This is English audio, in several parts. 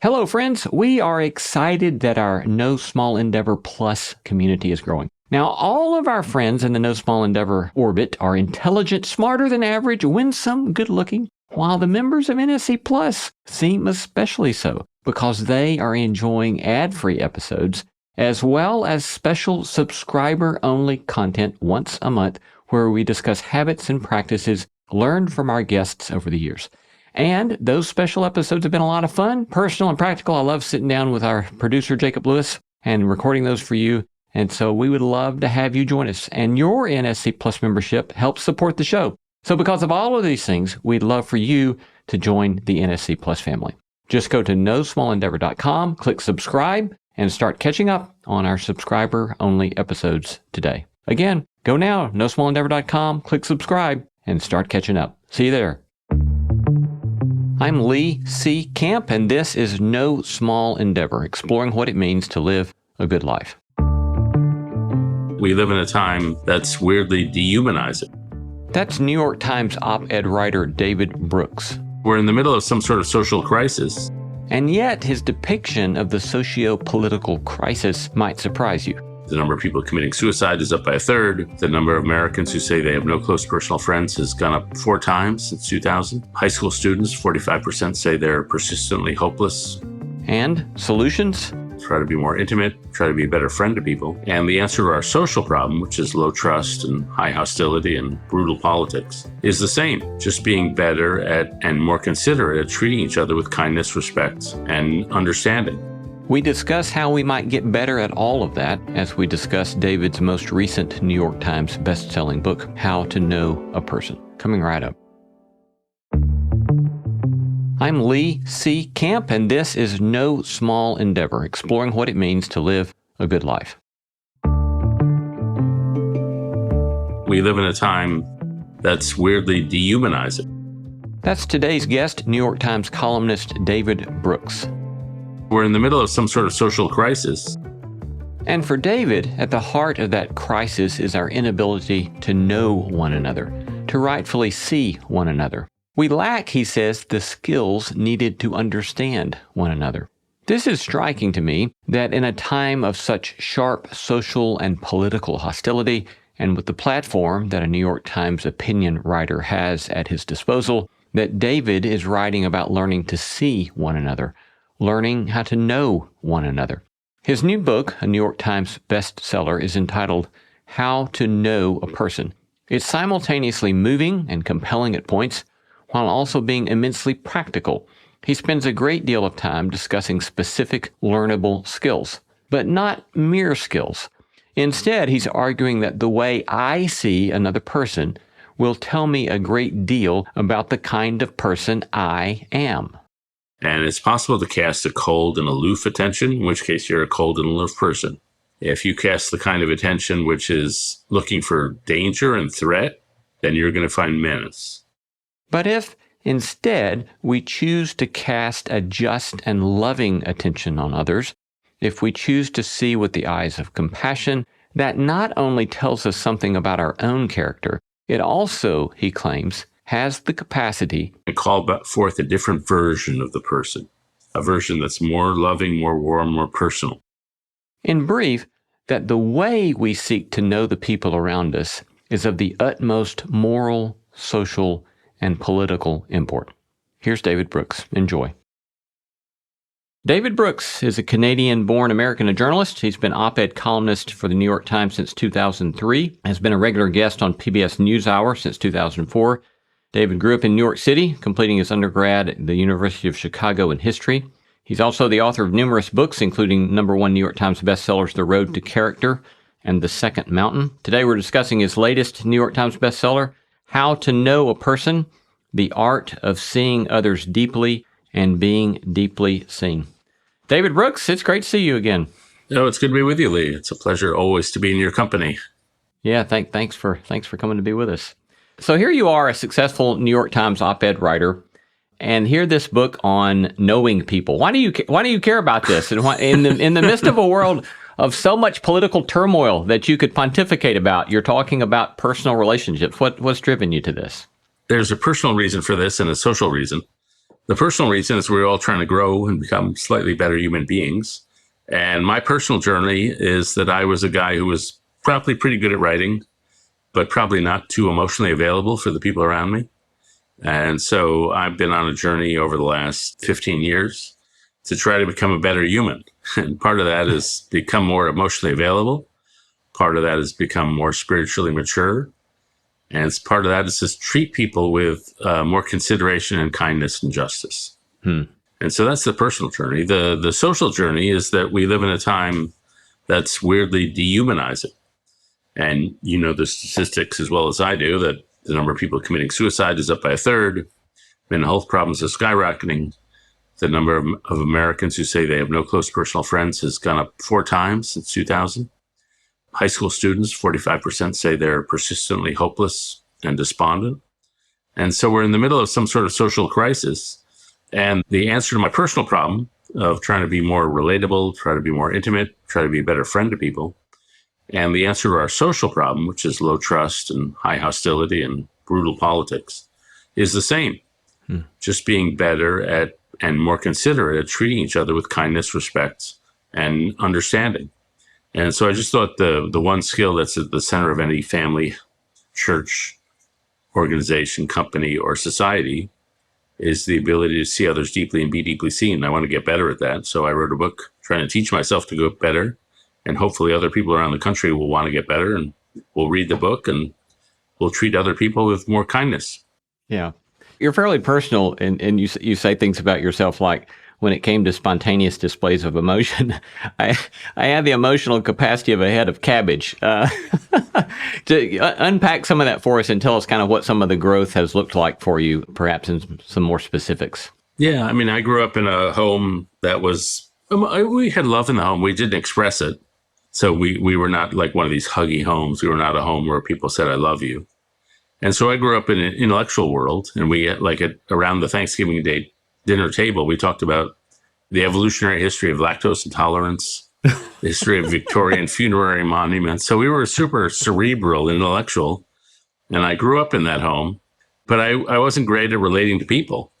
Hello, friends. We are excited that our No Small Endeavor Plus community is growing. Now, all of our friends in the No Small Endeavor orbit are intelligent, smarter than average, winsome, good-looking, while the members of NSC Plus seem especially so because they are enjoying ad-free episodes as well as special subscriber-only content once a month where we discuss habits and practices learned from our guests over the years. And those special episodes have been a lot of fun, personal and practical. I love sitting down with our producer, Jacob Lewis, and recording those for you. And so we would love to have you join us. And your NSC Plus membership helps support the show. So because of all of these things, we'd love for you to join the NSC Plus family. Just go to nosmallendeavor.com, click subscribe, and start catching up on our subscriber-only episodes today. Again, go now, nosmallendeavor.com, click subscribe, and start catching up. See you there. I'm Lee C. Camp, and this is No Small Endeavor, exploring what it means to live a good life. We live in a time that's weirdly dehumanizing. That's New York Times op-ed writer David Brooks. We're in the middle of some sort of social crisis. And yet, his depiction of the socio-political crisis might surprise you. The number of people committing suicide is up by a third. The number of Americans who say they have no close personal friends has gone up 4 times since 2000. High school students, 45% say they're persistently hopeless. And solutions? Try to be more intimate, try to be a better friend to people. And the answer to our social problem, which is low trust and high hostility and brutal politics, is the same. Just being better at and more considerate at treating each other with kindness, respect, and understanding. We discuss how we might get better at all of that as we discuss David's most recent New York Times best-selling book, How to Know a Person. Coming right up. I'm Lee C. Camp, and this is No Small Endeavor, exploring what it means to live a good life. We live in a time that's weirdly dehumanizing. That's today's guest, New York Times columnist David Brooks. We're in the middle of some sort of social crisis. And for David, at the heart of that crisis is our inability to know one another, to rightfully see one another. We lack, he says, the skills needed to understand one another. This is striking to me that in a time of such sharp social and political hostility, and with the platform that a New York Times opinion writer has at his disposal, that David is writing about learning to see one another, learning how to know one another. His new book, a New York Times bestseller, is entitled How to Know a Person. It's simultaneously moving and compelling at points, while also being immensely practical. He spends a great deal of time discussing specific learnable skills, but not mere skills. Instead, he's arguing that the way I see another person will tell me a great deal about the kind of person I am. And it's possible to cast a cold and aloof attention, in which case you're a cold and aloof person. If you cast the kind of attention which is looking for danger and threat, then you're going to find menace. But if instead we choose to cast a just and loving attention on others, if we choose to see with the eyes of compassion, that not only tells us something about our own character, it also, he claims, has the capacity to call forth a different version of the person, a version that's more loving, more warm, more personal. In brief, that the way we seek to know the people around us is of the utmost moral, social, and political import. Here's David Brooks. Enjoy. David Brooks is a Canadian-born American journalist. He's been op-ed columnist for the New York Times since 2003, has been a regular guest on PBS NewsHour since 2004. David grew up in New York City, completing his undergrad at the University of Chicago in history. He's also the author of numerous books, including #1 New York Times bestsellers, The Road to Character and The Second Mountain. Today we're discussing his latest New York Times bestseller, How to Know a Person, The Art of Seeing Others Deeply and Being Deeply Seen. David Brooks, it's great to see you again. Oh, it's good to be with you, Lee. It's a pleasure always to be in your company. Yeah, thanks for coming to be with us. So here you are, a successful New York Times op-ed writer, and here this book on knowing people. Why do you care about this? And in the midst of a world of so much political turmoil that you could pontificate about, you're talking about personal relationships. What's driven you to this? There's a personal reason for this and a social reason. The personal reason is we're all trying to grow and become slightly better human beings. And my personal journey is that I was a guy who was probably pretty good at writing, but probably not too emotionally available for the people around me. And so I've been on a journey over the last 15 years to try to become a better human. And part of that is become more emotionally available. Part of that is become more spiritually mature. And part of that is just treat people with more consideration and kindness and justice. And so that's the personal journey. The social journey is that we live in a time that's weirdly dehumanizing. And you know the statistics as well as I do that the number of people committing suicide is up by a third. Mental health problems are skyrocketing. The number of Americans who say they have no close personal friends has gone up 4 times since 2000. High school students, 45% say they're persistently hopeless and despondent. And so we're in the middle of some sort of social crisis. And the answer to my personal problem of trying to be more relatable, try to be more intimate, try to be a better friend to people, and the answer to our social problem, which is low trust and high hostility and brutal politics, is the same. Just being better at and more considerate at treating each other with kindness, respect, and understanding. And so I just thought the one skill that's at the center of any family, church, organization, company, or society is the ability to see others deeply and be deeply seen. I want to get better at that. So I wrote a book trying to teach myself to get better. And hopefully other people around the country will want to get better and will read the book and will treat other people with more kindness. Yeah. You're fairly personal, and you say things about yourself like, when it came to spontaneous displays of emotion, I had the emotional capacity of a head of cabbage. To unpack some of that for us and tell us kind of what some of the growth has looked like for you, perhaps in some more specifics. Yeah, I mean, I grew up in a home that was, we had love in the home. We didn't express it. So we were not like one of these huggy homes. We were not a home where people said, I love you. And so I grew up in an intellectual world, and we around the Thanksgiving Day dinner table, we talked about the evolutionary history of lactose intolerance, the history of Victorian funerary monuments. So we were super cerebral, intellectual, and I grew up in that home, but I wasn't great at relating to people.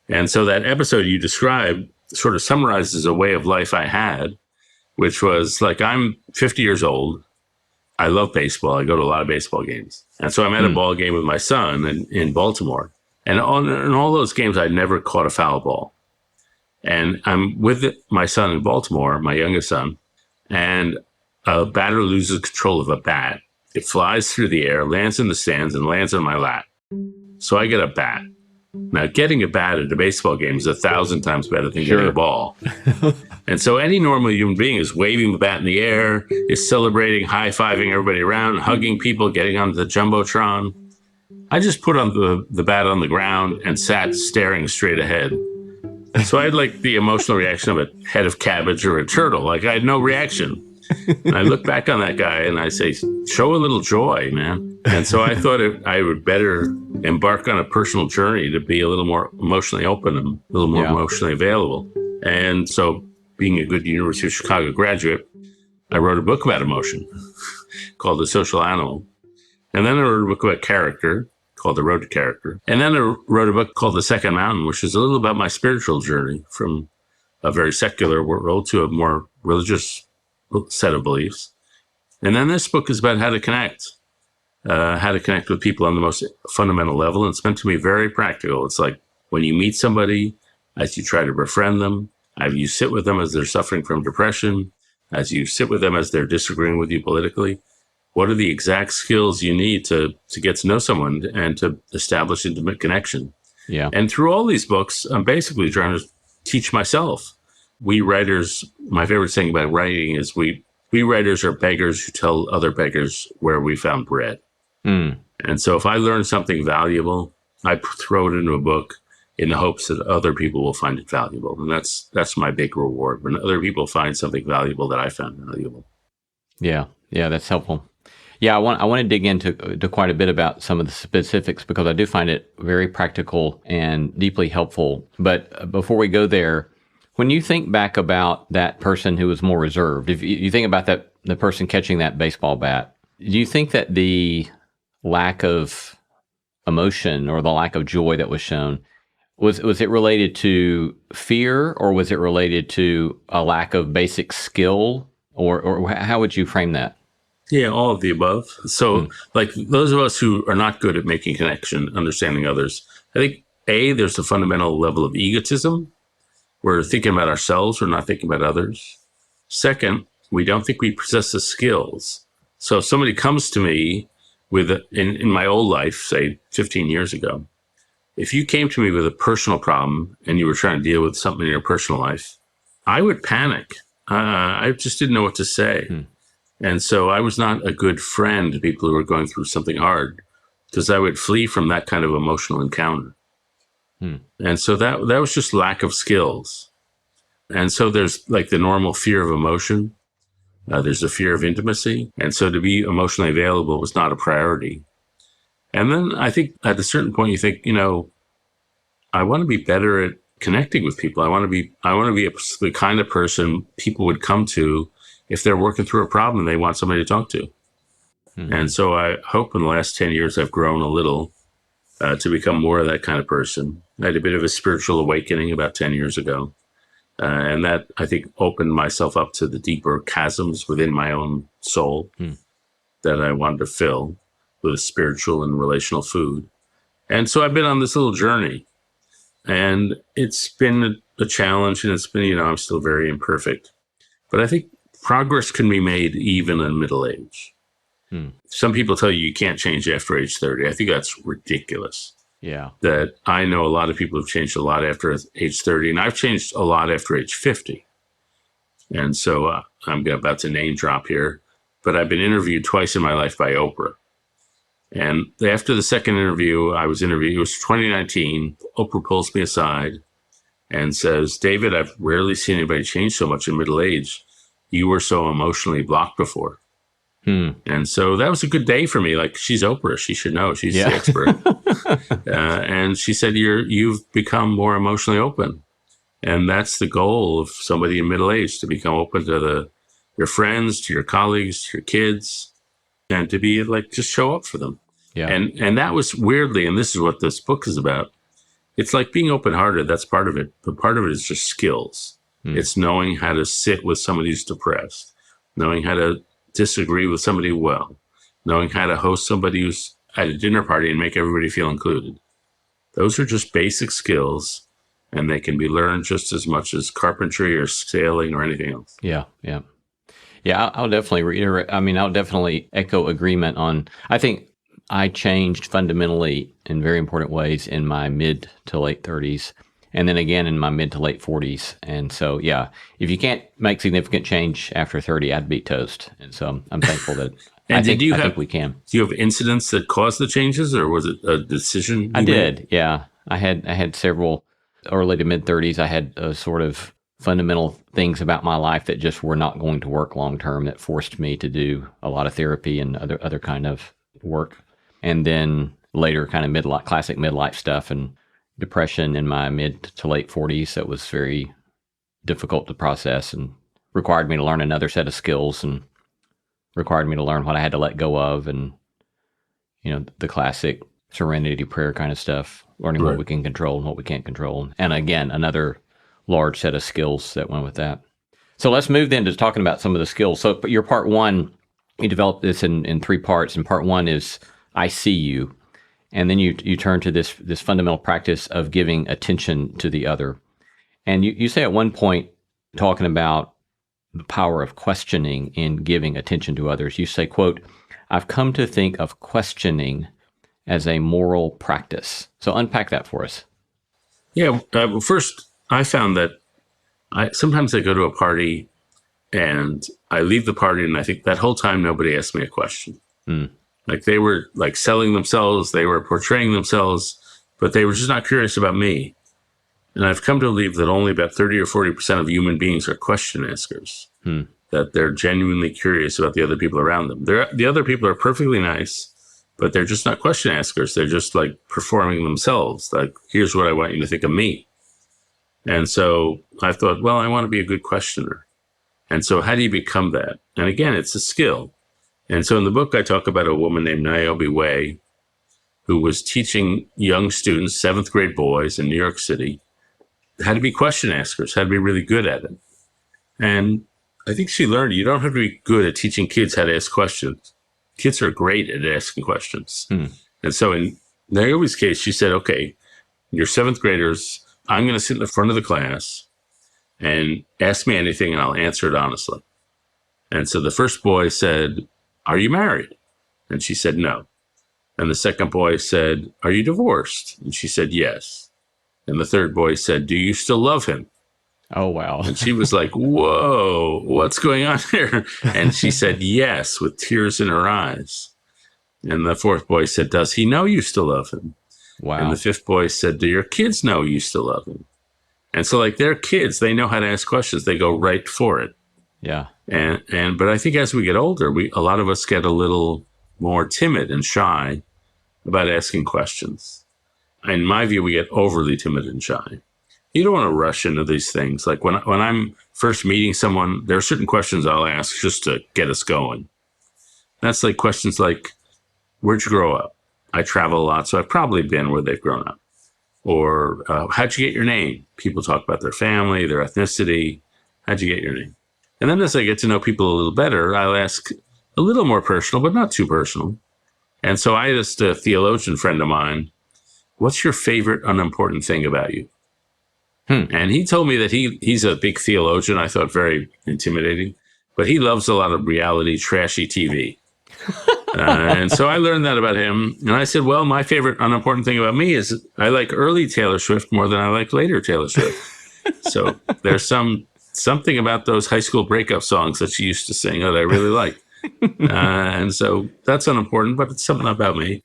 And so that episode you described sort of summarizes a way of life I had, which was like, I'm 50 years old. I love baseball. I go to a lot of baseball games. And so I'm at a ball game with my son in Baltimore. And in all those games, I never caught a foul ball. And I'm with my son in Baltimore, my youngest son, and a batter loses control of a bat. It flies through the air, lands in the stands, and lands on my lap. So I get a bat. Now, getting a bat at a baseball game is 1,000 times better than getting a ball. And so any normal human being is waving the bat in the air, is celebrating, high-fiving everybody around, hugging people, getting onto the Jumbotron. I just put on the bat on the ground and sat staring straight ahead. So I had like the emotional reaction of a head of cabbage or a turtle. Like I had no reaction. And I look back on that guy and I say, show a little joy, man. And so I thought I would better embark on a personal journey to be a little more emotionally open and a little more emotionally available. And so being a good University of Chicago graduate, I wrote a book about emotion called The Social Animal. And then I wrote a book about character called The Road to Character. And then I wrote a book called The Second Mountain, which is a little about my spiritual journey from a very secular world to a more religious set of beliefs. And then this book is about how to connect with people on the most fundamental level. And it's meant to be very practical. It's like when you meet somebody, as you try to befriend them, as you sit with them as they're suffering from depression, as you sit with them as they're disagreeing with you politically, what are the exact skills you need to get to know someone and to establish intimate connection? Yeah. And through all these books, I'm basically trying to teach myself. We writers, my favorite thing about writing is we writers are beggars who tell other beggars where we found bread. And so if I learn something valuable, I throw it into a book in the hopes that other people will find it valuable. And that's my big reward, when other people find something valuable that I found valuable. Yeah, that's helpful. Yeah, I want to dig into quite a bit about some of the specifics because I do find it very practical and deeply helpful. But before we go there, when you think back about that person who was more reserved, if you think about the person catching that baseball bat, do you think that the lack of emotion or the lack of joy that was shown, Was it related to fear, or was it related to a lack of basic skill, or how would you frame that? Yeah, all of the above. So, Hmm. like those of us who are not good at making connection, understanding others, I think there's a fundamental level of egotism. We're thinking about ourselves, we're not thinking about others. Second, we don't think we possess the skills. So if somebody comes to me with, in my old life, say 15 years ago, if you came to me with a personal problem and you were trying to deal with something in your personal life, I would panic. I just didn't know what to say. Hmm. And so I was not a good friend to people who were going through something hard, because I would flee from that kind of emotional encounter. Hmm. And so that was just lack of skills. And so there's like the normal fear of emotion. There's a fear of intimacy. And so to be emotionally available was not a priority. And then I think at a certain point, you think, I want to be better at connecting with people. I want to be the kind of person people would come to if they're working through a problem and they want somebody to talk to. Mm-hmm. And so I hope in the last 10 years, I've grown a little to become more of that kind of person. I had a bit of a spiritual awakening about 10 years ago. And that, I think, opened myself up to the deeper chasms within my own soul that I wanted to fill with spiritual and relational food. And so I've been on this little journey. And it's been a challenge, and it's been, I'm still very imperfect. But I think progress can be made even in middle age. Some people tell you can't change after age 30. I think that's ridiculous. Yeah. That I know a lot of people have changed a lot after age 30, and I've changed a lot after age 50. And so I'm about to name drop here, but I've been interviewed twice in my life by Oprah. And after the second interview, it was 2019, Oprah pulls me aside and says, David, I've rarely seen anybody change so much in middle age. You were so emotionally blocked before. And so that was a good day for me. Like, she's Oprah. She should know. She's the expert. And she said, you've become more emotionally open. And that's the goal of somebody in middle age, to become open to your friends, to your colleagues, to your kids, and to be like, just show up for them. Yeah. And that was weirdly, and this is what this book is about. It's like being open-hearted. That's part of it. But part of it is just skills. It's knowing how to sit with somebody who's depressed, knowing how to disagree with somebody well, knowing how to host somebody who's at a dinner party and make everybody feel included. Those are just basic skills, and they can be learned just as much as carpentry or sailing or anything else. Yeah. Yeah. Yeah. I'll definitely reiterate. I mean, I'll definitely echo agreement on, I think I changed fundamentally in very important ways in my mid to late 30s. And then again in my mid to late 40s. And so, yeah, if you can't make significant change after 30, I'd be toast. And so I'm thankful that I think we can. Do you have incidents that caused the changes, or was it a decision? I did. Yeah. I had several early to mid 30s. I had sort of fundamental things about my life that just were not going to work long term, that forced me to do a lot of therapy and other kind of work. And then later kind of classic midlife stuff and depression in my mid to late 40s that was very difficult to process and required me to learn another set of skills and required me to learn what I had to let go of, and the classic serenity prayer kind of stuff, learning what we can control and what we can't control. And again, another large set of skills that went with that. So let's move then to talking about some of the skills. So your part one, you developed this in three parts, and part one is I see you. And then you turn to this fundamental practice of giving attention to the other. And you say at one point, talking about the power of questioning in giving attention to others, you say, quote, I've come to think of questioning as a moral practice. So unpack that for us. Yeah. First, I found that sometimes I go to a party and I leave the party and I think that whole time nobody asked me a question. Like, they were like selling themselves, they were portraying themselves, but they were just not curious about me. And I've come to believe that only about 30 or 40% of human beings are question askers, that they're genuinely curious about the other people around them. The other people are perfectly nice, but they're just not question askers. They're just like performing themselves. Like, here's what I want you to think of me. And so I thought, well, I want to be a good questioner. And so how do you become that? And again, it's a skill. And so in the book, I talk about a woman named Niobe Way, who was teaching young students, 7th grade boys in New York City, how to be question askers, how to be really good at it. And I think she learned you don't have to be good at teaching kids how to ask questions. Kids are great at asking questions. And so in Naomi's case, she said, okay, you're 7th graders. I'm going to sit in the front of the class and ask me anything and I'll answer it honestly. And so the first boy said, are you married? And she said, no. And the second boy said, are you divorced? And she said, yes. And the third boy said, do you still love him? Oh, wow. And she was like, whoa, what's going on here? And she said, yes, with tears in her eyes. And the fourth boy said, does he know you still love him? Wow. And the fifth boy said, do your kids know you still love him? And so like they're kids, they know how to ask questions. They go right for it. Yeah. But I think as we get older, a lot of us get a little more timid and shy about asking questions. In my view, we get overly timid and shy. You don't want to rush into these things. Like when I'm first meeting someone, there are certain questions I'll ask just to get us going. That's like questions like, where'd you grow up? I travel a lot, so I've probably been where they've grown up. Or how'd you get your name? People talk about their family, their ethnicity. How'd you get your name? And then as I get to know people a little better, I'll ask a little more personal, but not too personal. And so I asked a theologian friend of mine, what's your favorite unimportant thing about you? And he told me that he's a big theologian. I thought very intimidating, but he loves a lot of reality, trashy TV. And so I learned that about him. And I said, well, my favorite unimportant thing about me is I like early Taylor Swift more than I like later Taylor Swift. So there's something about those high school breakup songs that she used to sing that I really like. And so that's unimportant, but it's something about me.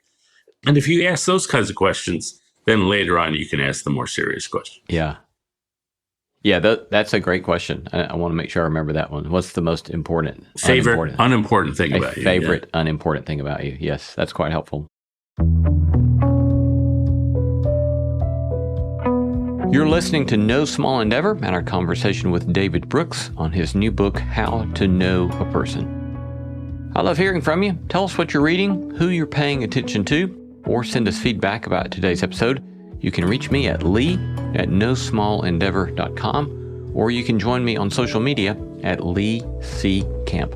And if you ask those kinds of questions, then later on you can ask the more serious questions. Yeah. Yeah, that's a great question. I want to make sure I remember that one. What's the most important? Unimportant thing about you. Favorite unimportant thing about you. Yes, that's quite helpful. You're listening to No Small Endeavor and our conversation with David Brooks on his new book, How to Know a Person. I love hearing from you. Tell us what you're reading, who you're paying attention to, or send us feedback about today's episode. You can reach me at lee@nosmallendeavor.com, or you can join me on social media at Lee C. Camp.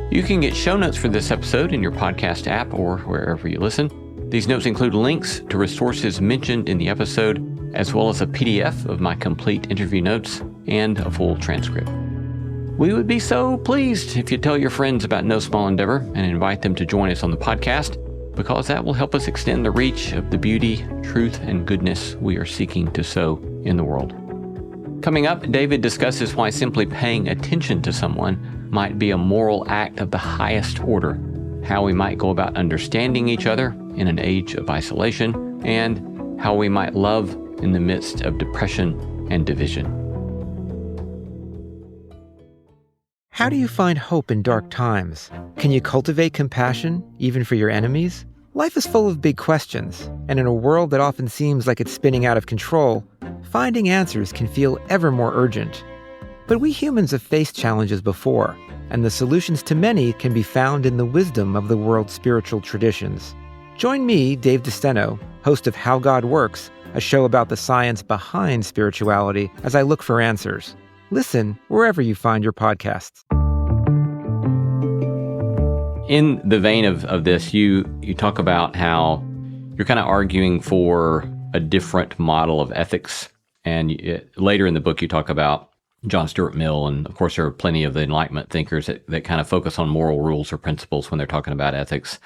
You can get show notes for this episode in your podcast app or wherever you listen. These notes include links to resources mentioned in the episode, as well as a PDF of my complete interview notes and a full transcript. We would be so pleased if you tell your friends about No Small Endeavor and invite them to join us on the podcast, because that will help us extend the reach of the beauty, truth, and goodness we are seeking to sow in the world. Coming up, David discusses why simply paying attention to someone might be a moral act of the highest order, how we might go about understanding each other in an age of isolation, and how we might love in the midst of depression and division. How do you find hope in dark times? Can you cultivate compassion, even for your enemies? Life is full of big questions, and in a world that often seems like it's spinning out of control, finding answers can feel ever more urgent. But we humans have faced challenges before, and the solutions to many can be found in the wisdom of the world's spiritual traditions. Join me, Dave DeSteno, host of How God Works, a show about the science behind spirituality, as I look for answers. Listen wherever you find your podcasts. In the vein of this, you talk about how you're kind of arguing for a different model of ethics. And later in the book, you talk about John Stuart Mill. And of course, there are plenty of the Enlightenment thinkers that kind of focus on moral rules or principles when they're talking about ethics.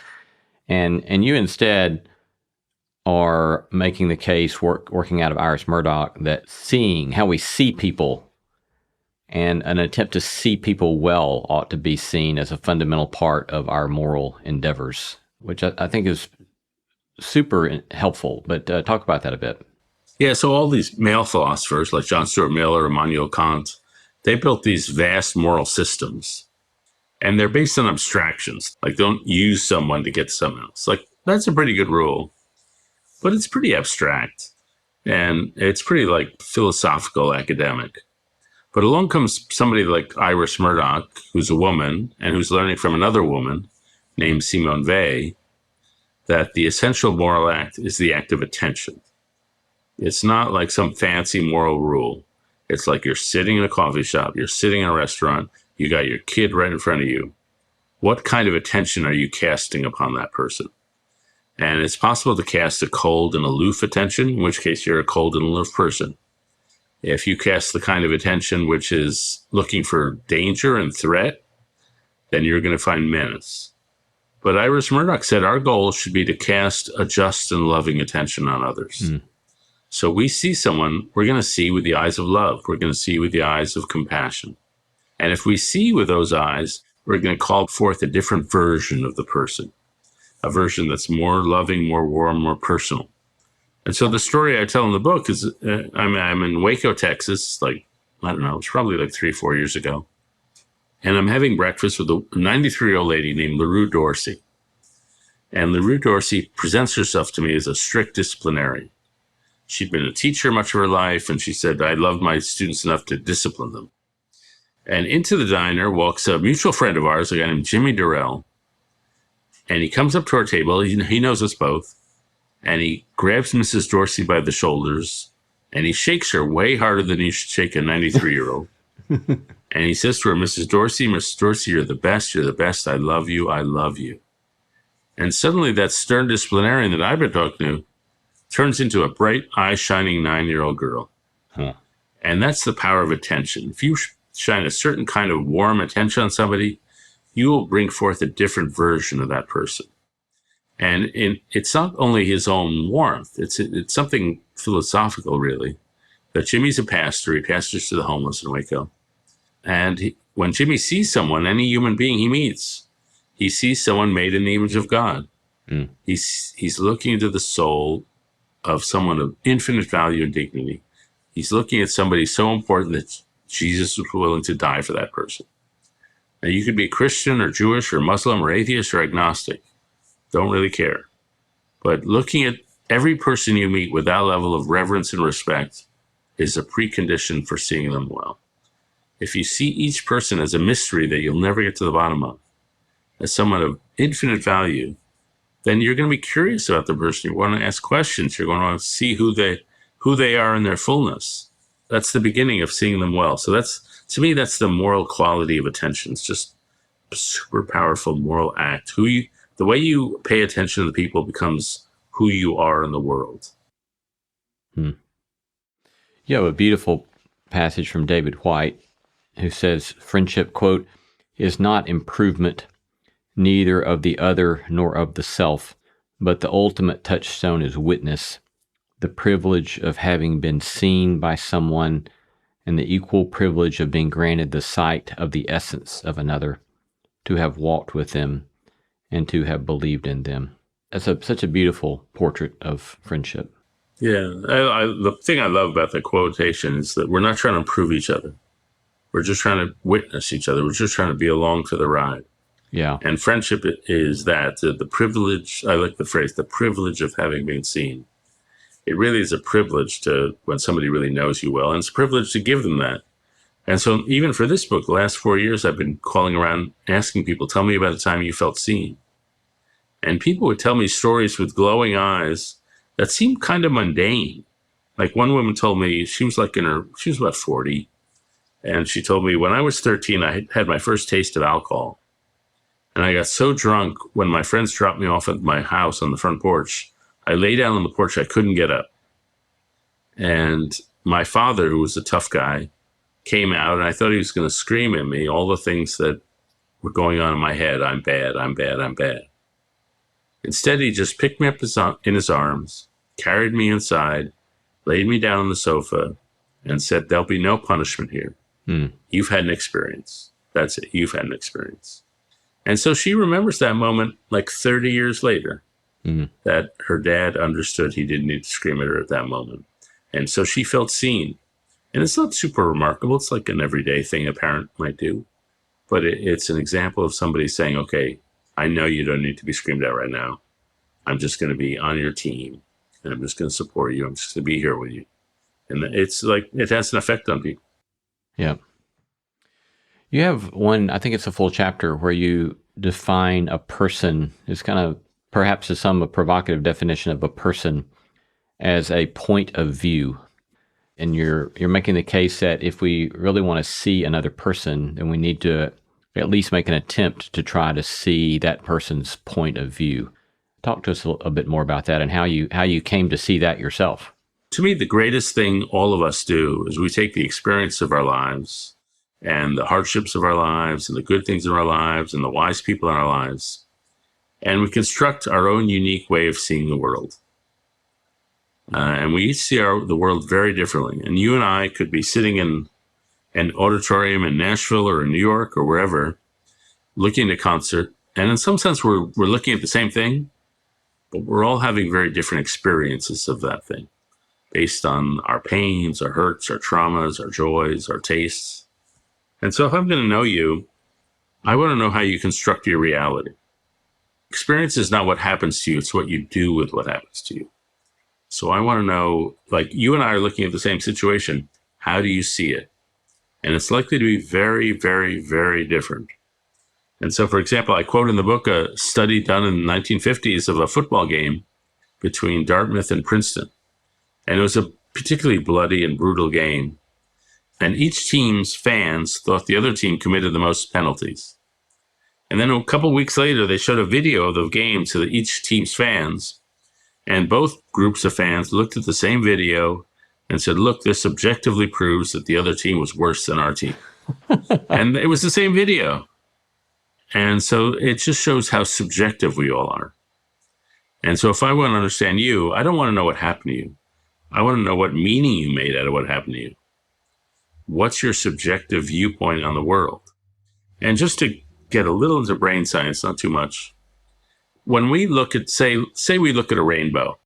And you instead are making the case, working out of Iris Murdoch, that seeing how we see people and an attempt to see people well ought to be seen as a fundamental part of our moral endeavors, which I think is super helpful. But talk about that a bit. Yeah, so all these male philosophers like John Stuart Mill or Immanuel Kant, they built these vast moral systems. And they're based on abstractions, like don't use someone to get someone else. Like, that's a pretty good rule, but it's pretty abstract. And it's pretty like philosophical, academic. But along comes somebody like Iris Murdoch, who's a woman and who's learning from another woman named Simone Weil. that the essential moral act is the act of attention. It's not like some fancy moral rule. It's like you're sitting in a coffee shop, you're sitting in a restaurant, you got your kid right in front of you. What kind of attention are you casting upon that person? And it's possible to cast a cold and aloof attention, in which case you're a cold and aloof person. If you cast the kind of attention which is looking for danger and threat, then you're going to find menace. But Iris Murdoch said our goal should be to cast a just and loving attention on others. So we see someone, we're going to see with the eyes of love. We're going to see with the eyes of compassion. And if we see with those eyes, we're going to call forth a different version of the person, a version that's more loving, more warm, more personal. And so the story I tell in the book is I'm in Waco, Texas, like, I don't know, it's probably like 3-4 years ago. And I'm having breakfast with a 93-year-old lady named LaRue Dorsey. And LaRue Dorsey presents herself to me as a strict disciplinarian. She'd been a teacher much of her life, and she said, I loved my students enough to discipline them. And into the diner walks a mutual friend of ours, a guy named Jimmy Durrell. And he comes up to our table. He knows us both. And he grabs Mrs. Dorsey by the shoulders, and he shakes her way harder than you should shake a 93-year-old. And he says to her, Mrs. Dorsey, you're the best. You're the best. I love you. I love you. And suddenly that stern disciplinarian that I've been talking to turns into a bright, eye-shining 9-year-old girl. And that's the power of attention. If you shine a certain kind of warm attention on somebody, you will bring forth a different version of that person. And it's not only his own warmth, it's something philosophical, really. That Jimmy's a pastor. He pastors to the homeless in Waco. And when Jimmy sees someone, any human being he meets, he sees someone made in the image of God. He's looking into the soul of someone of infinite value and dignity. He's looking at somebody so important that Jesus was willing to die for that person. Now, you could be Christian or Jewish or Muslim or atheist or agnostic. Don't really care. But looking at every person you meet with that level of reverence and respect is a precondition for seeing them well. If you see each person as a mystery that you'll never get to the bottom of, as someone of infinite value, then you're going to be curious about the person. You want to ask questions. You're going to want to see who they are in their fullness. That's the beginning of seeing them well. So to me, that's the moral quality of attention. It's just a super powerful moral act. The way you pay attention to the people becomes who you are in the world. You have a beautiful passage from David White who says, friendship, quote, is not improvement, neither of the other nor of the self, but the ultimate touchstone is witness, the privilege of having been seen by someone, and the equal privilege of being granted the sight of the essence of another, to have walked with them, and to have believed in them. That's such a beautiful portrait of friendship. Yeah, the thing I love about the quotation is that we're not trying to improve each other. We're just trying to witness each other. We're just trying to be along for the ride. Yeah. And friendship is that, the privilege, I like the phrase, the privilege of having been seen. It really is a privilege to, when somebody really knows you well, and it's a privilege to give them that. And so even for this book, the last 4 years, I've been calling around, asking people, tell me about the time you felt seen. And people would tell me stories with glowing eyes that seemed kind of mundane. Like one woman told me, she was about 40. And she told me, when I was 13, I had my first taste of alcohol. And I got so drunk when my friends dropped me off at my house on the front porch, I lay down on the porch, I couldn't get up. And my father, who was a tough guy, came out, and I thought he was going to scream at me all the things that were going on in my head. I'm bad, I'm bad, I'm bad. Instead, he just picked me up in his arms, carried me inside, laid me down on the sofa, and said, there'll be no punishment here. You've had an experience. That's it. You've had an experience. And so she remembers that moment like 30 years later, that her dad understood he didn't need to scream at her at that moment. And so she felt seen. And it's not super remarkable. It's like an everyday thing a parent might do. But it's an example of somebody saying, okay, I know you don't need to be screamed at right now. I'm just going to be on your team, and I'm just going to support you. I'm just going to be here with you. And it's like, it has an effect on people. Yeah. You have one, I think it's a full chapter, where you define a person. It's kind of perhaps to some a provocative definition of a person as a point of view. And you're making the case that if we really want to see another person, then we need to at least make an attempt to try to see that person's point of view. Talk to us a bit more about that and how you came to see that yourself. To me, the greatest thing all of us do is we take the experience of our lives and the hardships of our lives and the good things in our lives and the wise people in our lives, and we construct our own unique way of seeing the world. And we each see the world very differently. And you and I could be sitting in an auditorium in Nashville or in New York or wherever, looking at a concert. And in some sense, we're looking at the same thing, but we're all having very different experiences of that thing based on our pains, our hurts, our traumas, our joys, our tastes. And so if I'm going to know you, I want to know how you construct your reality. Experience is not what happens to you. It's what you do with what happens to you. So I want to know, like you and I are looking at the same situation. How do you see it? And it's likely to be very, very, very different. And so, for example, I quote in the book a study done in the 1950s of a football game between Dartmouth and Princeton. And it was a particularly bloody and brutal game. And each team's fans thought the other team committed the most penalties. And then a couple of weeks later, they showed a video of the game to each team's fans. And both groups of fans looked at the same video and said, look, this objectively proves that the other team was worse than our team. And it was the same video. And so it just shows how subjective we all are. And so if I want to understand you, I don't want to know what happened to you. I want to know what meaning you made out of what happened to you. What's your subjective viewpoint on the world? And just to get a little into brain science, not too much. When we look at, say we look at a rainbow,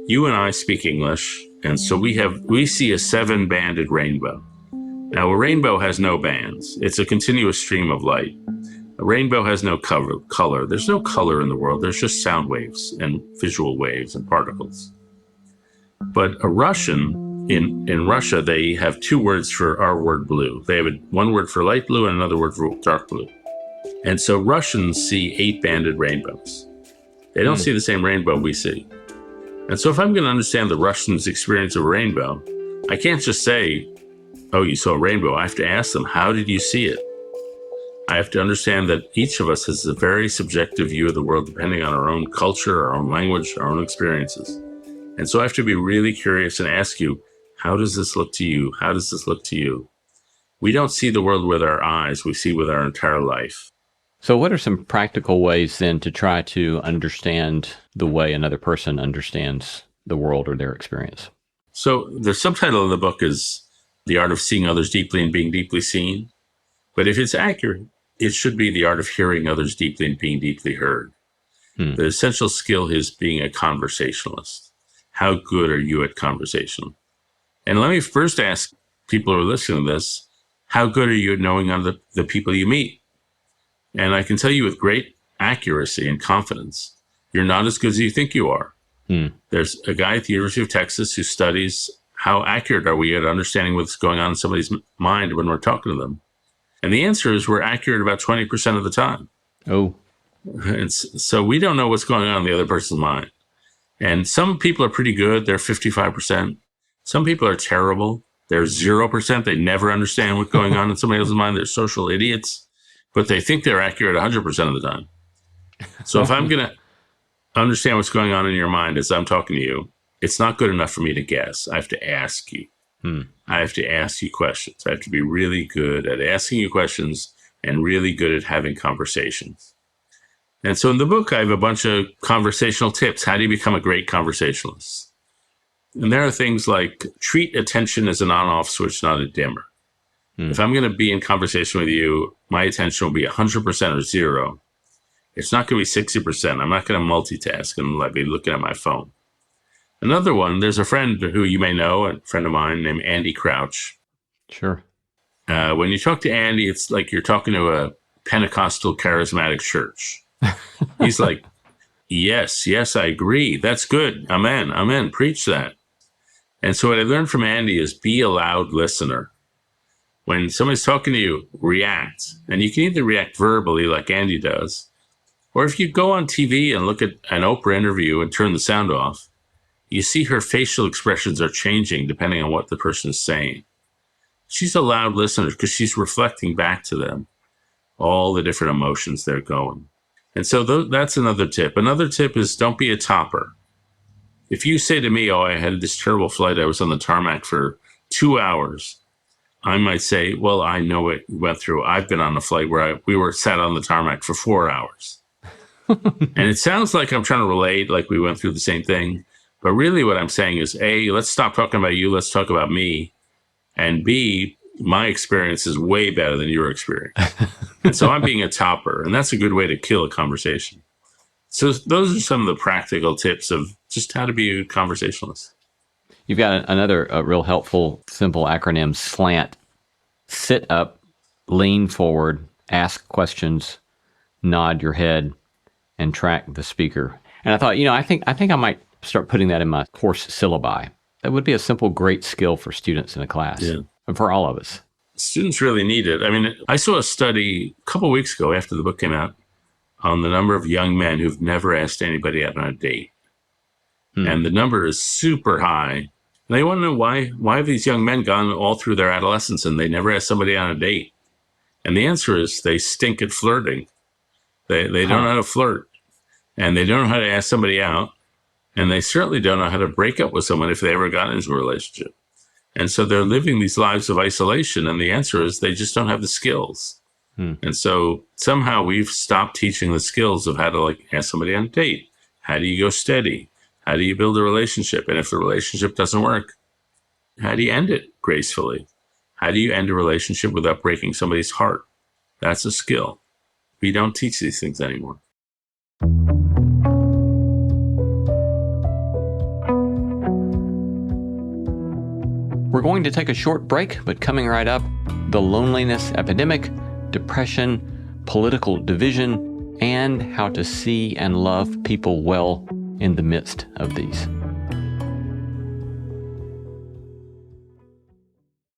you and I speak English, and so we see a 7-banded rainbow. Now, a rainbow has no bands. It's a continuous stream of light. A rainbow has no color. There's no color in the world. There's just sound waves and visual waves and particles. But a Russian, in Russia, they have 2 words for our word blue. They have one word for light blue and another word for dark blue. And so Russians see 8-banded rainbows. They don't see the same rainbow we see. And so if I'm going to understand the Russians' experience of a rainbow, I can't just say, oh, you saw a rainbow. I have to ask them, how did you see it? I have to understand that each of us has a very subjective view of the world depending on our own culture, our own language, our own experiences. And so I have to be really curious and ask you, how does this look to you? How does this look to you? We don't see the world with our eyes. We see with our entire life. So what are some practical ways then to try to understand the way another person understands the world or their experience? So the subtitle of the book is The Art of Seeing Others Deeply and Being Deeply Seen. But if it's accurate, it should be the art of hearing others deeply and being deeply heard. The essential skill is being a conversationalist. How good are you at conversation? And let me first ask people who are listening to this, how good are you at knowing the people you meet? And I can tell you with great accuracy and confidence, you're not as good as you think you are. There's a guy at the University of Texas who studies how accurate are we at understanding what's going on in somebody's mind when we're talking to them. And the answer is we're accurate about 20% of the time. Oh. So we don't know what's going on in the other person's mind. And some people are pretty good. They're 55%. Some people are terrible. They're 0%. They never understand what's going on in somebody else's mind. They're social idiots. But they think they're accurate 100% of the time. So if I'm going to understand what's going on in your mind as I'm talking to you, it's not good enough for me to guess. I have to ask you. I have to ask you questions. I have to be really good at asking you questions and really good at having conversations. And so in the book, I have a bunch of conversational tips. How do you become a great conversationalist? And there are things like treat attention as an on-off switch, not a dimmer. If I'm going to be in conversation with you, my attention will be 100% or 0. It's not going to be 60%. I'm not going to multitask and be looking at my phone. Another one, there's a friend who you may know, a friend of mine named Andy Crouch. Sure. When you talk to Andy, it's like you're talking to a Pentecostal charismatic church. He's like, yes, I agree. That's good. Amen. Preach that. And so what I learned from Andy is be a loud listener. When somebody's talking to you, react. And you can either react verbally like Andy does, Or if you go on TV and look at an Oprah interview and turn the sound off, you see her facial expressions are changing depending on what the person is saying. She's a loud listener because she's reflecting back to them all the different emotions they're going. And so that's another tip. Another tip is don't be a topper. If you say to me, oh, I had this terrible flight, I was on the tarmac for 2 hours, I might say, well, I know what you went through. I've been on a flight where we were sat on the tarmac for 4 hours. And it sounds like I'm trying to relate, like we went through the same thing. But really what I'm saying is, A, let's stop talking about you. Let's talk about me. And B, my experience is way better than your experience. And so I'm being a topper. And that's a good way to kill a conversation. So those are some of the practical tips of just how to be a conversationalist. You've got another real helpful, simple acronym, SLANT. Sit up, lean forward, ask questions, nod your head, and track the speaker. And I thought, I think I might start putting that in my course syllabi. That would be a simple, great skill for students in a class, and for all of us. Students really need it. I mean, I saw a study a couple of weeks ago after the book came out on the number of young men who've never asked anybody out on a date. And the number is super high. And they want to know why have these young men gone all through their adolescence and they never asked somebody on a date? And the answer is they stink at flirting. They don't know how to flirt. And they don't know how to ask somebody out. And they certainly don't know how to break up with someone if they ever got into a relationship. And so they're living these lives of isolation. And the answer is they just don't have the skills. And so somehow we've stopped teaching the skills of how to ask somebody on a date. How do you go steady? How do you build a relationship? And if the relationship doesn't work, how do you end it gracefully? How do you end a relationship without breaking somebody's heart? That's a skill. We don't teach these things anymore. We're going to take a short break, but coming right up, the loneliness epidemic, depression, political division, and how to see and love people well in the midst of these.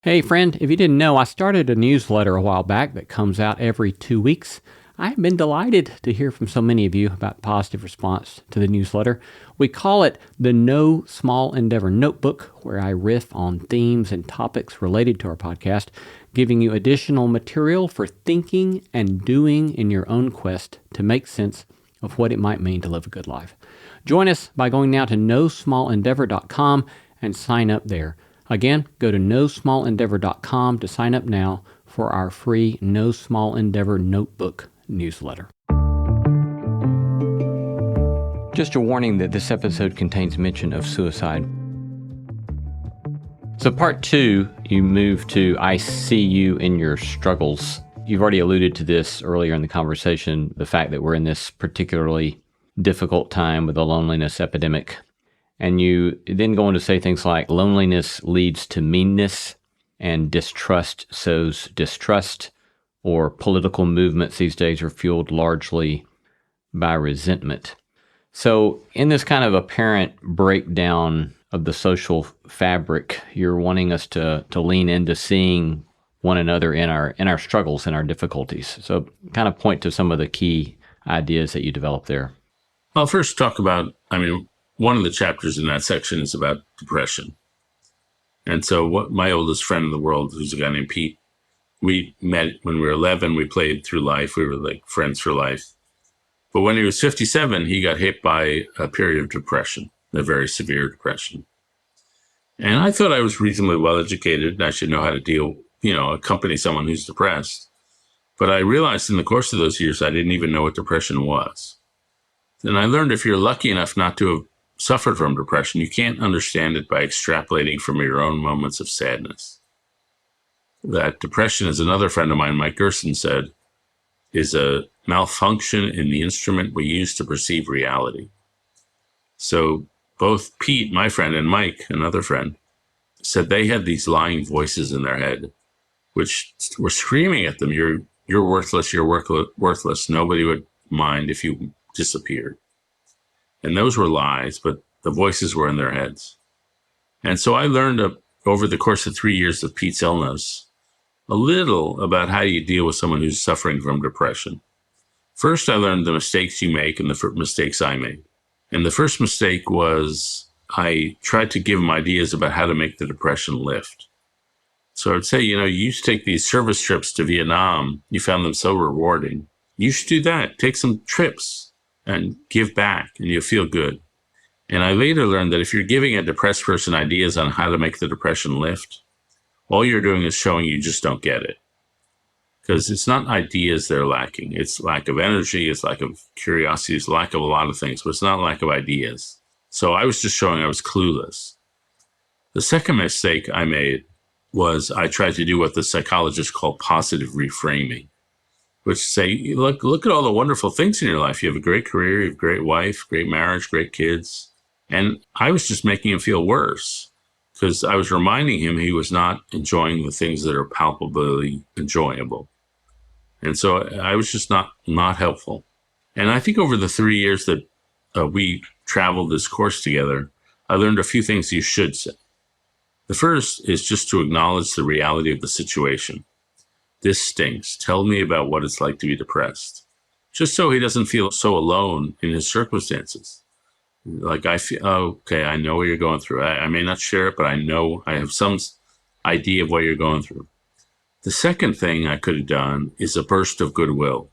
Hey friend, if you didn't know, I started a newsletter a while back that comes out every 2 weeks. I've been delighted to hear from so many of you about positive response to the newsletter. We call it the No Small Endeavor Notebook, where I riff on themes and topics related to our podcast, giving you additional material for thinking and doing in your own quest to make sense of what it might mean to live a good life. Join us by going now to nosmallendeavor.com and sign up there. Again, go to nosmallendeavor.com to sign up now for our free No Small Endeavor Notebook newsletter. Just a warning that this episode contains mention of suicide. So part 2, you move to I see you in your struggles. You've already alluded to this earlier in the conversation, the fact that we're in this particularly difficult time with the loneliness epidemic. And you then go on to say things like loneliness leads to meanness and distrust sows distrust, or political movements these days are fueled largely by resentment. So in this kind of apparent breakdown of the social fabric, you're wanting us to lean into seeing one another in our struggles and our difficulties. So kind of point to some of the key ideas that you develop there. I'll first talk about, one of the chapters in that section is about depression. And so what my oldest friend in the world, who's a guy named Pete, we met when we were 11. We played through life. We were like friends for life. But when he was 57, he got hit by a period of depression, a very severe depression. And I thought I was reasonably well educated and I should know how to accompany someone who's depressed. But I realized in the course of those years, I didn't even know what depression was. And I learned if you're lucky enough not to have suffered from depression, you can't understand it by extrapolating from your own moments of sadness. That depression, as another friend of mine, Mike Gerson, said, is a malfunction in the instrument we use to perceive reality. So both Pete, my friend, and Mike, another friend, said they had these lying voices in their head, which were screaming at them, you're worthless, you're worthless. Nobody would mind if you disappeared. And those were lies, but the voices were in their heads. And so I learned over the course of 3 years of Pete's illness, a little about how you deal with someone who's suffering from depression. First, I learned the mistakes you make and the mistakes I made. And the first mistake was I tried to give him ideas about how to make the depression lift. So I'd say, you used to take these service trips to Vietnam. You found them so rewarding. You should do that. Take some trips and give back, and you'll feel good. And I later learned that if you're giving a depressed person ideas on how to make the depression lift, all you're doing is showing you just don't get it. Because it's not ideas they're lacking. It's lack of energy, it's lack of curiosity, it's lack of a lot of things, but it's not lack of ideas. So I was just showing I was clueless. The second mistake I made was I tried to do what the psychologists call positive reframing, which say, look at all the wonderful things in your life. You have a great career, you have a great wife, great marriage, great kids. And I was just making him feel worse because I was reminding him he was not enjoying the things that are palpably enjoyable. And so I was just not helpful. And I think over the 3 years that we traveled this course together, I learned a few things you should say. The first is just to acknowledge the reality of the situation. This stinks. Tell me about what it's like to be depressed. Just so he doesn't feel so alone in his circumstances. Like I feel, okay, I know what you're going through. I may not share it, but I know I have some idea of what you're going through. The second thing I could have done is a burst of goodwill.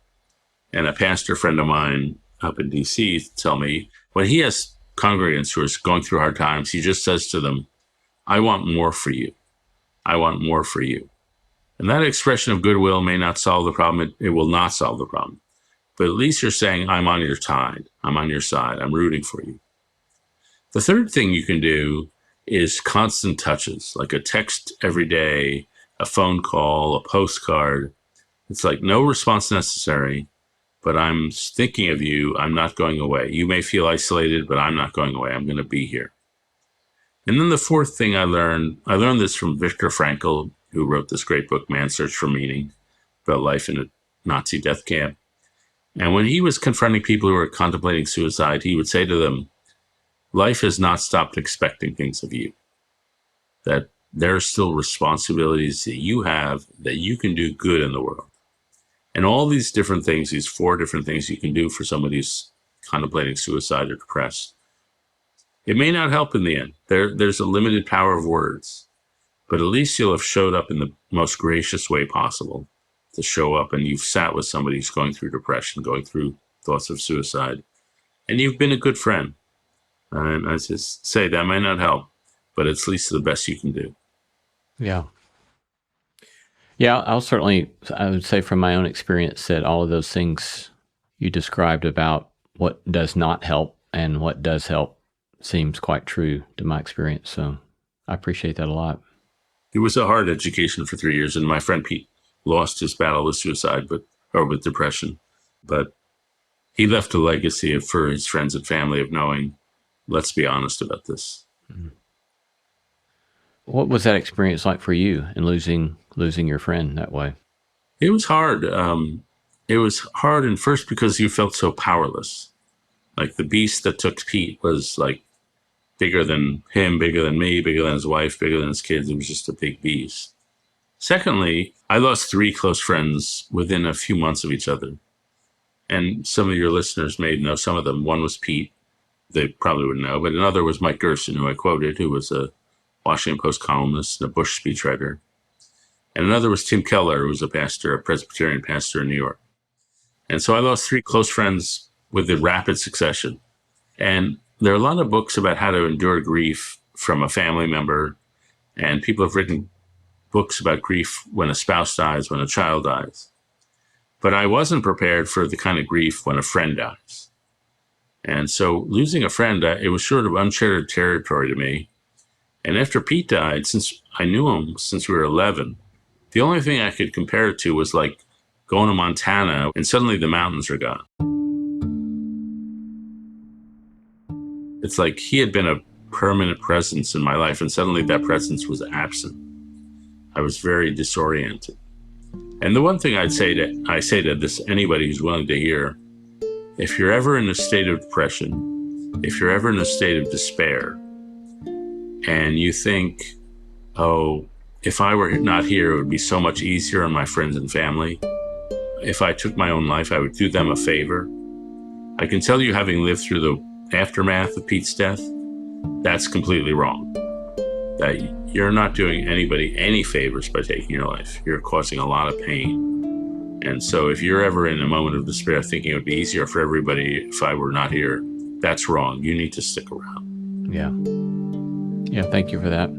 And a pastor friend of mine up in DC tell me when he has congregants who are going through hard times, he just says to them, I want more for you. I want more for you. And that expression of goodwill may not solve the problem. It will not solve the problem. But at least you're saying, I'm on your side. I'm on your side. I'm rooting for you. The third thing you can do is constant touches, like a text every day, a phone call, a postcard. It's like no response necessary, but I'm thinking of you. I'm not going away. You may feel isolated, but I'm not going away. I'm going to be here. And then the fourth thing I learned this from Viktor Frankl, who wrote this great book, Man's Search for Meaning, about life in a Nazi death camp. And when he was confronting people who were contemplating suicide, he would say to them, life has not stopped expecting things of you. That there are still responsibilities that you have that you can do good in the world. And all these different things, these 4 different things you can do for somebody who's contemplating suicide or depressed. It may not help in the end. There's a limited power of words, but at least you'll have showed up in the most gracious way possible to show up, and you've sat with somebody who's going through depression, going through thoughts of suicide, and you've been a good friend. And I just say that might not help, but it's at least the best you can do. Yeah. Yeah, I would say from my own experience that all of those things you described about what does not help and what does help seems quite true to my experience. So I appreciate that a lot. It was a hard education for 3 years, and my friend Pete lost his battle with suicide, or with depression. But he left a legacy for his friends and family of knowing, let's be honest about this. Mm-hmm. What was that experience like for you in losing your friend that way? It was hard. It was hard in first because you felt so powerless. Like the beast that took Pete was like bigger than him, bigger than me, bigger than his wife, bigger than his kids. It was just a big beast. Secondly, I lost 3 close friends within a few months of each other. And some of your listeners may know some of them. One was Pete. They probably wouldn't know. But another was Mike Gerson, who I quoted, who was a Washington Post columnist and a Bush speechwriter. And another was Tim Keller, who was a pastor, a Presbyterian pastor in New York. And so I lost 3 close friends with a rapid succession. And there are a lot of books about how to endure grief from a family member. And people have written books about grief when a spouse dies, when a child dies. But I wasn't prepared for the kind of grief when a friend dies. And so losing a friend, it was sort of uncharted territory to me. And after Pete died, since I knew him since we were 11, the only thing I could compare it to was like going to Montana and suddenly the mountains are gone. It's like he had been a permanent presence in my life, and suddenly that presence was absent. I was very disoriented. And the one thing I say to this anybody who's willing to hear, if you're ever in a state of depression, if you're ever in a state of despair, and you think, oh, if I were not here, it would be so much easier on my friends and family, if I took my own life, I would do them a favor. I can tell you, having lived through the aftermath of Pete's death, that's completely wrong. That you're not doing anybody any favors by taking your life. You're causing a lot of pain. And so if you're ever in a moment of despair thinking it would be easier for everybody if I were not here, that's wrong. You need to stick around. Yeah. Yeah, thank you for that.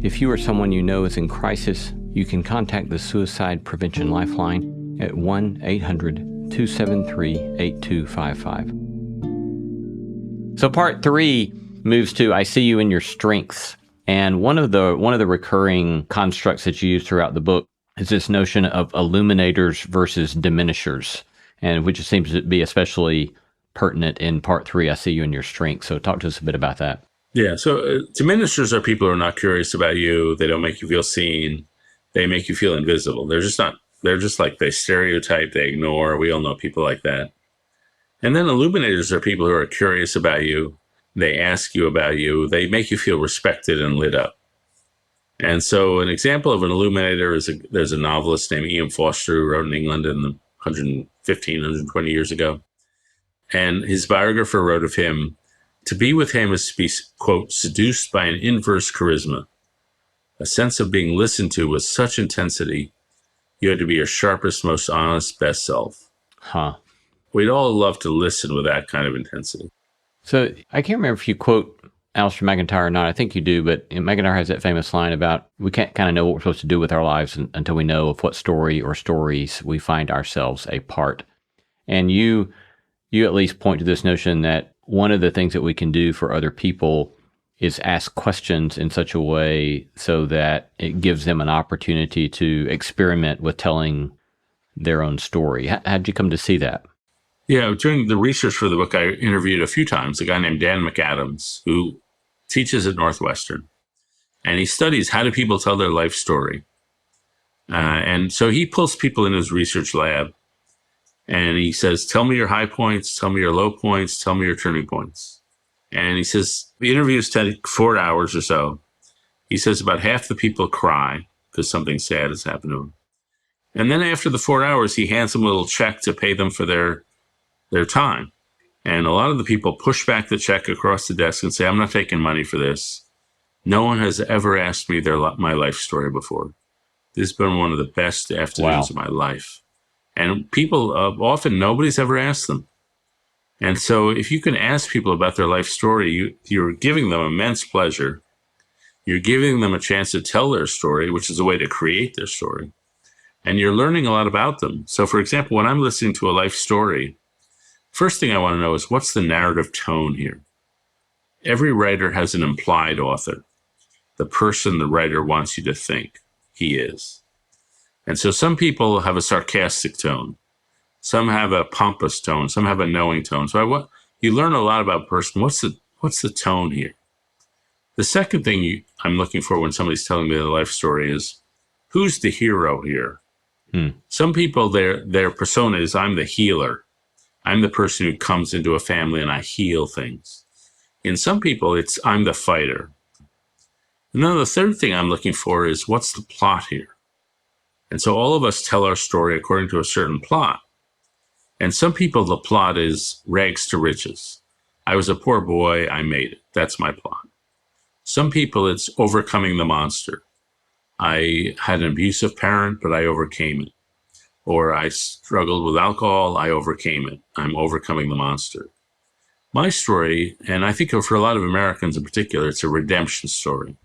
If you or someone you know is in crisis, you can contact the Suicide Prevention Lifeline at 1-800-273-8255. So part 3 moves to I see you in your strengths. And one of the recurring constructs that you use throughout the book is this notion of illuminators versus diminishers, and which seems to be especially pertinent in part 3, I see you in your strengths. So talk to us a bit about that. Yeah, so diminishers are people who are not curious about you. They don't make you feel seen. They make you feel invisible. They're just like, they stereotype, they ignore. We all know people like that. And then illuminators are people who are curious about you. They ask you about you. They make you feel respected and lit up. And so an example of an illuminator is there's a novelist named Ian Foster who wrote in England in the 120 years ago. And his biographer wrote of him, to be with him is to be, quote, seduced by an inverse charisma, a sense of being listened to with such intensity, you had to be your sharpest, most honest, best self. Huh. We'd all love to listen with that kind of intensity. So I can't remember if you quote Alistair McIntyre or not. I think you do, but McIntyre has that famous line about we can't kind of know what we're supposed to do with our lives until we know of what story or stories we find ourselves a part. And you at least point to this notion that one of the things that we can do for other people is ask questions in such a way so that it gives them an opportunity to experiment with telling their own story. How'd you come to see that? Yeah, during the research for the book, I interviewed a few times a guy named Dan McAdams, who teaches at Northwestern. And he studies how do people tell their life story. And so he pulls people in his research lab and he says, tell me your high points, tell me your low points, tell me your turning points. And he says, the interviews take 4 hours or so. He says about half the people cry because something sad has happened to them. And then after the 4 hours, he hands them a little check to pay them for their time. And a lot of the people push back the check across the desk and say, I'm not taking money for this. No one has ever asked me my life story before. This has been one of the best afternoons of my life. And people, often nobody's ever asked them. And so if you can ask people about their life story, you're giving them immense pleasure. You're giving them a chance to tell their story, which is a way to create their story. And you're learning a lot about them. So for example, when I'm listening to a life story, first thing I want to know is what's the narrative tone here? Every writer has an implied author, the person the writer wants you to think he is. And so some people have a sarcastic tone. Some have a pompous tone. Some have a knowing tone. So you learn a lot about a person. What's the tone here? The second thing I'm looking for when somebody's telling me their life story is, who's the hero here? Some people, their persona is, I'm the healer. I'm the person who comes into a family and I heal things. In some people, it's I'm the fighter. And then the third thing I'm looking for is, what's the plot here? And so all of us tell our story according to a certain plot. And some people, the plot is rags to riches. I was a poor boy, I made it. That's my plot. Some people, it's overcoming the monster. I had an abusive parent, but I overcame it. Or I struggled with alcohol, I overcame it. I'm overcoming the monster. My story, and I think for a lot of Americans in particular, it's a redemption story.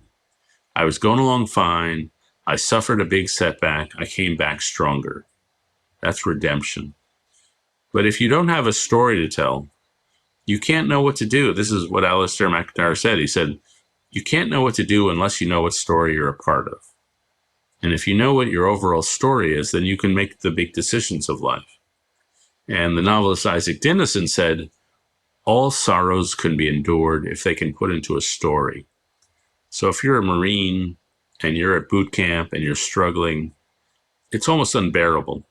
I was going along fine. I suffered a big setback. I came back stronger. That's redemption. But if you don't have a story to tell, you can't know what to do. This is what Alistair McIntyre said. He said, you can't know what to do unless you know what story you're a part of. And if you know what your overall story is, then you can make the big decisions of life. And the novelist Isaac Dinesen said, all sorrows can be endured if they can put into a story. So if you're a Marine and you're at boot camp and you're struggling, it's almost unbearable.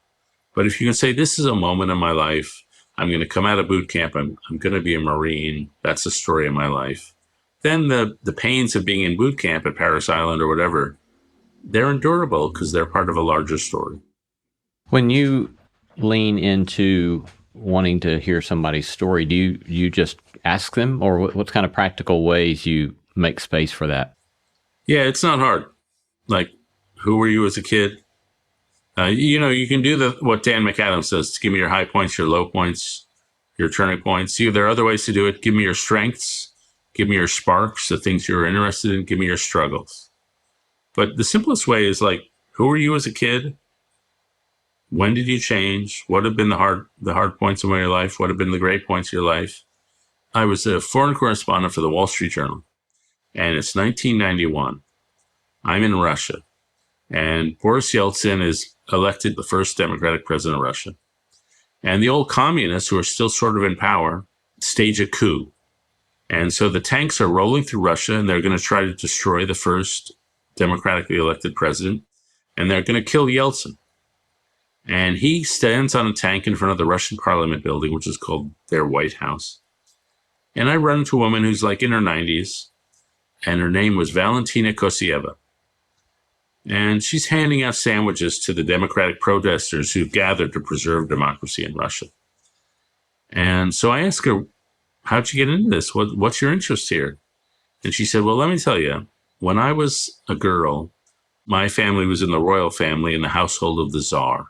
But if you can say, this is a moment in my life, I'm going to come out of boot camp, I'm going to be a Marine, that's the story of my life. Then the pains of being in boot camp at Paris Island or whatever, they're endurable because they're part of a larger story. When you lean into wanting to hear somebody's story, do you just ask them, or what kind of practical ways you make space for that? Yeah, it's not hard. Like, who were you as a kid? You can do what Dan McAdams says. Give me your high points, your low points, your turning points. There are other ways to do it. Give me your strengths. Give me your sparks, the things you're interested in. Give me your struggles. But the simplest way is like, who were you as a kid? When did you change? What have been the hard points in your life? What have been the great points of your life? I was a foreign correspondent for the Wall Street Journal, and it's 1991. I'm in Russia, and Boris Yeltsin is elected the first Democratic president of Russia. And the old communists, who are still sort of in power, stage a coup. And so the tanks are rolling through Russia, and they're going to try to destroy the first democratically elected president, and they're going to kill Yeltsin. And he stands on a tank in front of the Russian Parliament building, which is called their White House. And I run into a woman who's like in her 90s, and her name was Valentina Kosieva. And she's handing out sandwiches to the Democratic protesters who've gathered to preserve democracy in Russia. And so I asked her, how'd you get into this? What's your interest here? And she said, well, let me tell you, when I was a girl, my family was in the royal family in the household of the Tsar.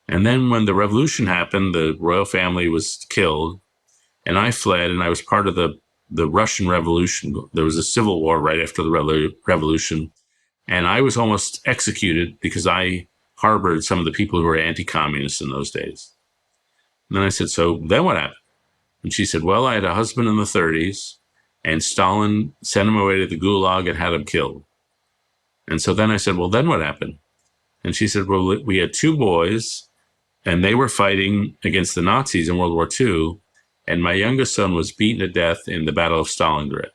And then when the revolution happened, the royal family was killed, and I fled, and I was part of the Russian Revolution. There was a civil war right after the revolution, and I was almost executed because I harbored some of the people who were anti-communist in those days. And then I said, so then what happened? And she said, well, I had a husband in the 30s, and Stalin sent him away to the Gulag and had him killed. And so then I said, well, then what happened? And she said, well, we had two boys, and they were fighting against the Nazis in World War II, and my youngest son was beaten to death in the Battle of Stalingrad,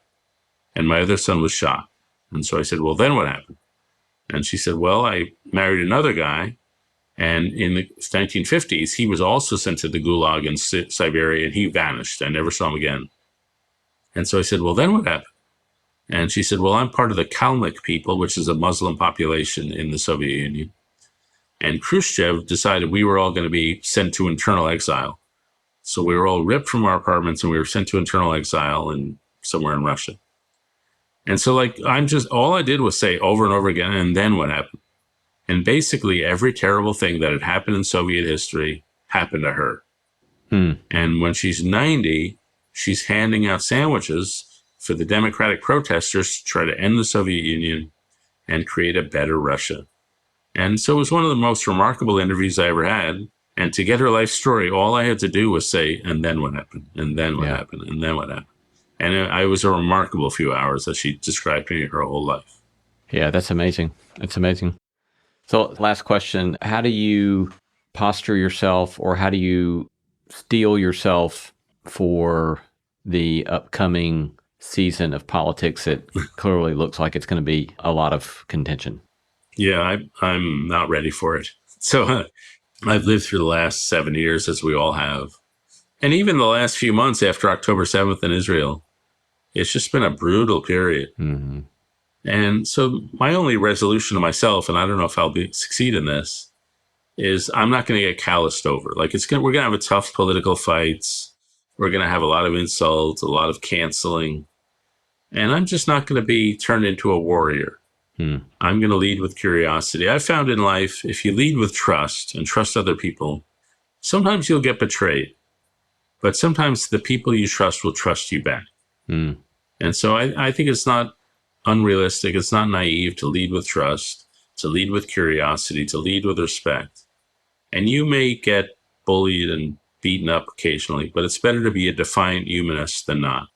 and my other son was shot. And so I said, well, then what happened? And she said, well, I married another guy, and in the 1950s, he was also sent to the Gulag in Siberia, and he vanished. I never saw him again. And so I said, well, then what happened? And she said, well, I'm part of the Kalmyk people, which is a Muslim population in the Soviet Union. And Khrushchev decided we were all going to be sent to internal exile. So we were all ripped from our apartments and we were sent to internal exile somewhere in Russia. And so all I did was say over and over again, and then what happened? And basically every terrible thing that had happened in Soviet history happened to her. And when she's 90, she's handing out sandwiches for the democratic protesters to try to end the Soviet Union and create a better Russia. And so it was one of the most remarkable interviews I ever had. And to get her life story, all I had to do was say, and then what happened? And then what happened? And then what happened? And it was a remarkable few hours that she described to me her whole life. Yeah, that's amazing. That's amazing. So last question, how do you posture yourself, or how do you steel yourself for the upcoming season of politics that clearly looks like it's going to be a lot of contention? Yeah, I'm not ready for it. So I've lived through the last 7 years, as we all have. And even the last few months after October 7th in Israel, it's just been a brutal period. Mm-hmm. And so my only resolution to myself, and I don't know if I'll succeed in this, is I'm not going to get calloused over. Like we're going to have a tough political fights. We're going to have a lot of insults, a lot of canceling. And I'm just not going to be turned into a warrior. I'm going to lead with curiosity. I've found in life, if you lead with trust and trust other people, sometimes you'll get betrayed. But sometimes the people you trust will trust you back. And so I think it's not unrealistic. It's not naive to lead with trust, to lead with curiosity, to lead with respect. And you may get bullied and beaten up occasionally, but it's better to be a defiant humanist than not.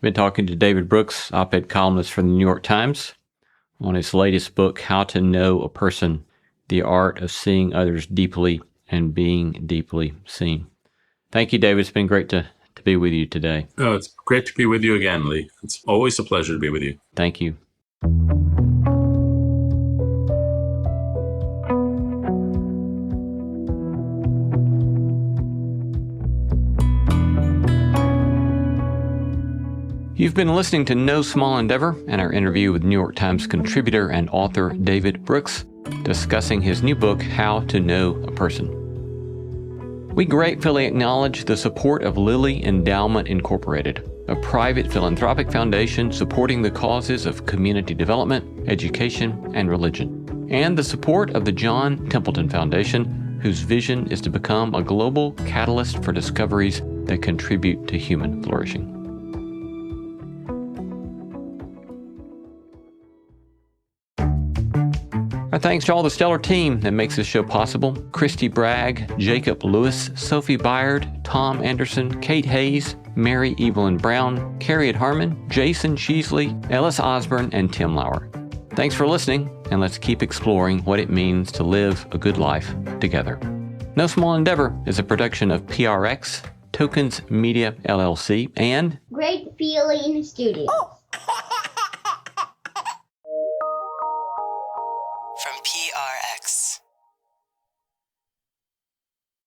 Been talking to David Brooks, op-ed columnist for the New York Times, on his latest book, How to Know a Person, The Art of Seeing Others Deeply and Being Deeply Seen. Thank you, David. It's been great to be with you today. Oh, it's great to be with you again, Lee. It's always a pleasure to be with you. Thank you. You've been listening to No Small Endeavor and our interview with New York Times contributor and author David Brooks, discussing his new book, How to Know a Person. We gratefully acknowledge the support of Lilly Endowment Incorporated, a private philanthropic foundation supporting the causes of community development, education, and religion, and the support of the John Templeton Foundation, whose vision is to become a global catalyst for discoveries that contribute to human flourishing. Our thanks to all the stellar team that makes this show possible: Christy Bragg, Jacob Lewis, Sophie Byard, Tom Anderson, Kate Hayes, Mary Evelyn Brown, Carrie Harmon, Jason Sheasley, Ellis Osborne, and Tim Lauer. Thanks for listening, and let's keep exploring what it means to live a good life together. No Small Endeavor is a production of PRX, Tokens Media LLC, and Great Feeling Studios.